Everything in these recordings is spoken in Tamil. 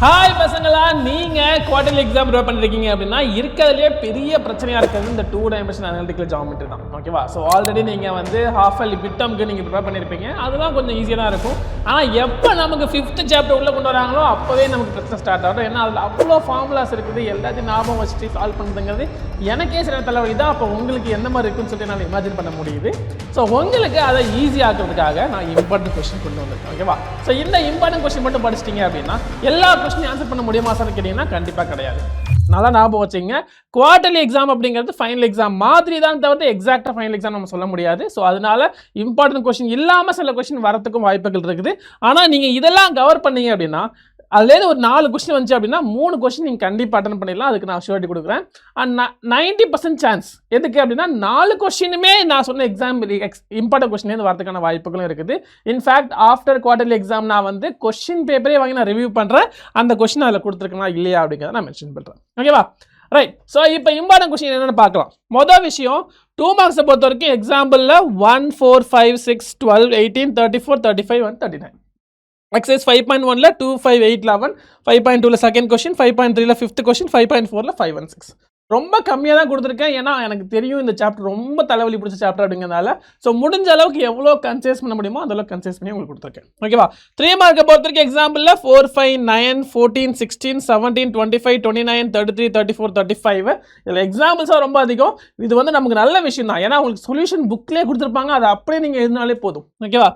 ஹாய் பசங்களா, நீங்கள் குவார்டர்லி எக்ஸாம் ப்ரிப்பேர் பண்ணிருக்கீங்க அப்படின்னா இருக்கிறதுலே பெரிய பிரச்சனையாக இருக்கிறது இந்த 2 டைமென்ஷன் அனாலிட்டிக்கல் ஜியோமெட்ரி தான். ஓகேவா? ஸோ ஆல்ரெடி நீங்கள் வந்து ஹாஃப் அலி பிட்டம்க்கு நீங்கள் ப்ரிப்பேர் பண்ணியிருப்பீங்க, அதெல்லாம் கொஞ்சம் ஈஸியாக தான் இருக்கும். ஆனால் எப்போ நமக்கு 5th சாப்டர் உள்ளே கொண்டு வராங்களோ அப்போவே நமக்கு பிரச்சனை ஸ்டார்ட் ஆகும். ஏன்னா அதில் அவ்வளோ ஃபார்முலாஸ் இருக்குது, எல்லாத்தையும் ஞாபகம் வச்சுட்டு சால்வ் பண்ணுறதுங்கிறது எனக்கே சில தலைவலி தான். அப்போ உங்களுக்கு எந்த மாதிரி இருக்குன்னு சொல்லி நான் இமேஜின் பண்ண முடியுது. ஸோ உங்களுக்கு அதை ஈஸி ஆக்குறதுக்காக நான் இம்பார்ட்டன்ட் கொஸ்டின் கொண்டு வந்திருக்கேன். ஓகேவா? ஸோ இந்த இம்பார்ட்டன்ட் கொஸ்டின் மட்டும் படிச்சிட்டிங்க அப்படின்னா எல்லா கொஸ்டின் ஆன்சர் பண்ண முடியுமா சார் கேட்டீங்கன்னா கண்டிப்பாக கிடையாது. நல்லா ஞாபகம் வச்சுங்க, குவார்டர்லி எக்ஸாம் அப்படிங்கிறது ஃபைனல் எக்ஸாம் மாதிரி தான் தவிர்த்து எக்ஸாக்டாக ஃபைனல் எக்ஸாம் நம்ம சொல்ல முடியாது. ஸோ அதனால இம்பார்ட்டன்ட் கொஸ்டின் இல்லாமல் சில கொஸ்டின் வரத்துக்கும் வாய்ப்புகள் இருக்குது. ஆனால் நீங்கள் இதெல்லாம் கவர் பண்ணீங்க அப்படின்னா அதுலேருந்து ஒரு 4 கொஸ்டின் வந்துச்சு அப்படின்னா 3 கொஸ்டின் நீங்கள் கண்டிப்பாக அட்டன் பண்ணிடலாம். அதுக்கு நான் ஷூரிட்டி கொடுக்குறேன். அண்ட் 90% சான்ஸ் எதுக்கு அப்படின்னா 4 கொஸ்டினுமே நான் சொன்ன எக்ஸாம் இம்பார்ட்டன்ட் கொஸ்டின்லேருந்து வரதுக்கான வாய்ப்புகளும் இருக்குது. இன்ஃபேக்ட் ஆஃப்டர் குவார்டர்லி எக்ஸாம் நான் வந்து கொஸ்டின் பேப்பரே வாங்கி நான் ரிவ்யூ பண்ணுறேன். அந்த கொஸ்டின் அதில் கொடுத்துருக்கேனா இல்லையா அப்படிங்கிறத நான் மென்ஷன் பண்ணுறேன். ஓகேவா? ரைட். ஸோ இப்போ இம்பார்ட்டன்ட் கொஸ்டின் என்னென்னு பார்க்கலாம். மொதல் விஷயம் 2 மார்க்ஸை பொறுத்த வரைக்கும் எக்ஸாம்பிளில் 1, 4, 5, 6, 12, 18, 34, 35 and 39. Exercise 5.1 2, 5, 8, 11, 5.2 second question, 5.3 fifth question, 5.4 5 and 6. ரொம்ப கம்மியாக தான் கொடுத்துருக்கேன். ஏன்னா எனக்கு தெரியும் இந்த சாப்டர் ரொம்ப தலைவலி பிடிச்ச சாப்டர் அப்படிங்கிறதால ஸோ முடிஞ்ச அளவுக்கு எவ்வளோ கன்சைஸ் பண்ண முடியுமோ அதெல்லாம் கன்சைஸ் பண்ணி உங்களுக்கு கொடுத்துருக்கேன். ஓகேவா? 3 மார்க்கை பொறுத்த வரைக்கும் எக்ஸாம்பிளில் 4, 5, 9, 14, 16, 17, 25, 29, 33, 34, 35 இதில் எக்ஸாம்பிள்ஸாக ரொம்ப அதிகம். இது வந்து நமக்கு நல்ல விஷயம் தான். ஏன்னா உங்களுக்கு சொல்யூஷன் புக்லேயே கொடுத்துருப்பாங்க, அதை அப்படியே நீங்கள் எழுதினாலே போதும். ஓகேவா?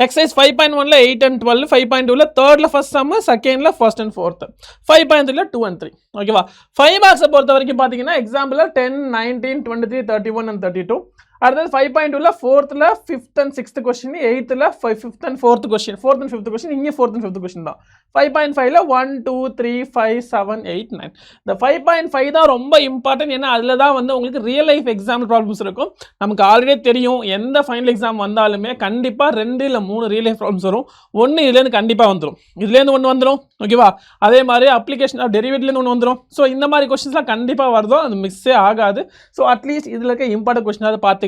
எக்ஸசைஸ் 5.1 8 and 12, 5.2 தேர்டில் ஃபர்ஸ்ட் சம், செகண்டில் ஃபர்ஸ்ட் அண்ட் ஃபோர்த்து, 5.3 2 and 3. ஓகேவா? 5 மார்க்ஸை பொறுத்த வரைக்கும் பார்த்தீங்கன்னா எக்ஸாம்பிள் 10, 19, 23, 31 and 32. அடுத்தது 5.2 4th 5th and 6th question, 8th 5th and 4th question, 4th and 5th question, இங்கே 4th and 5th கொஸ்டின் தான். 5.5 1, 2, 3, 5, 7, 8, 9. இந்த 5.5 தான் ரொம்ப இம்பார்ட்டன்ட். ஏன்னா அதில் தான் வந்து உங்களுக்கு ரியல் லைஃப் எக்ஸாம்பிள் ப்ராப்ளம்ஸ் இருக்கும். நமக்கு ஆல்ரெடி தெரியும் எந்த ஃபைனல் எக்ஸாம் வந்தாலுமே கண்டிப்பாக 2 இல்லை 3 ரியல் லைஃப் ப்ராப்ளம்ஸ் வரும். ஒன்று இதுலேருந்து கண்டிப்பாக வந்துடும், இதுலேருந்து ஒன்று வந்துடும். ஓகேவா? அதே மாதிரி அப்ளிகேஷன் ஆஃப் டெரிவேட்லேருந்து ஒன்று வந்துடும். ஸோ இந்த மாதிரி கொஸ்டின்ஸ்லாம் கண்டிப்பாக வருதோ, அது மிஸ்ஸே ஆகாது. ஸோ அட்லீஸ்ட் இதில் இருக்க இம்பார்ட்டன்ட் கொஸ்டினாவது பார்த்து.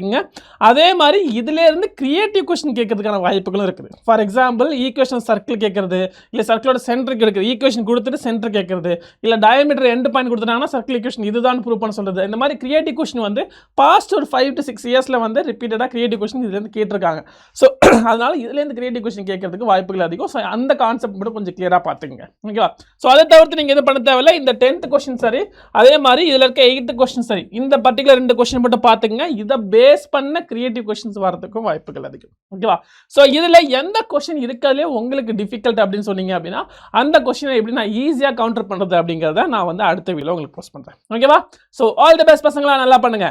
அதே மாதிரி இதுல இருந்து கிரியேட்டிவ் கொஸ்டின் கேட்கறதுக்கான வாய்ப்புகளும் இருக்குது. ஃபார் எக்ஸாம்பிள் ஈக்குவேஷன் சர்க்கிள் கேட்கறது, இல்லை சர்க்கிளோட சென்டர் கேட்கறது, ஈக்குவேஷன் கொடுத்துட்டு சென்டர் கேட்கறது, இல்லை டயமீட்டர் எண்ட் பாயிண்ட் கொடுத்துட்டாங்கன்னா சர்க்கிள் ஈக்குவேஷன் இதுதான் ப்ரூவ் பண்ண சொல்றது. இந்த மாதிரி கிரியேட்டிவ் கொஸ்டின் வந்து பாஸ்ட் ஒரு 5 to 6 இயர்ஸ்ல வந்து ரிப்பீட்டடாக கிரியேட்டிவ் கொஸ்டின் இதுலேருந்து கேட்டிருக்காங்க. ஸோ அதனால இதுலேருந்து கிரியேட்டிவ் கொஸ்டின் கேட்கறதுக்கு வாய்ப்புகள் அதிகம். ஸோ அந்த கான்செப்ட் மட்டும் கொஞ்சம் கிளியராக பார்த்துங்க. ஓகேவா? ஸோ அதை தவிர்த்து நீங்கள் எது பண்ண தேவையில்லை. இந்த 10th கொஸ்டின் சரி, அதே மாதிரி இதில் இருக்க 8th கொஸ்டின் சரி, இந்த பர்டிகுலர் 2 கொஸ்டின் மட்டும் பார்த்துங்க. இதை பேஸ் பண்ண கிரியேட்டிவ் கொஸ்டின்ஸ் வரதுக்கும் வாய்ப்புகள் அதிகம். ஓகேவா? ஸோ இதில் எந்த கொஸ்டின் இருக்கிறதுலே உங்களுக்கு டிஃபிகல்ட் அப்படின்னு சொன்னீங்க அப்படின்னா அந்த கொஸ்டினை எப்படி நான் ஈஸியாக கவுண்டர் பண்ணுறது அப்படிங்கிறத நான் வந்து அடுத்த வீடியோவில் உங்களுக்கு போஸ்ட் பண்ணுறேன். ஓகேவா? ஸோ ஆல் தி பெஸ்ட் பசங்களா, நல்லா பண்ணுங்க.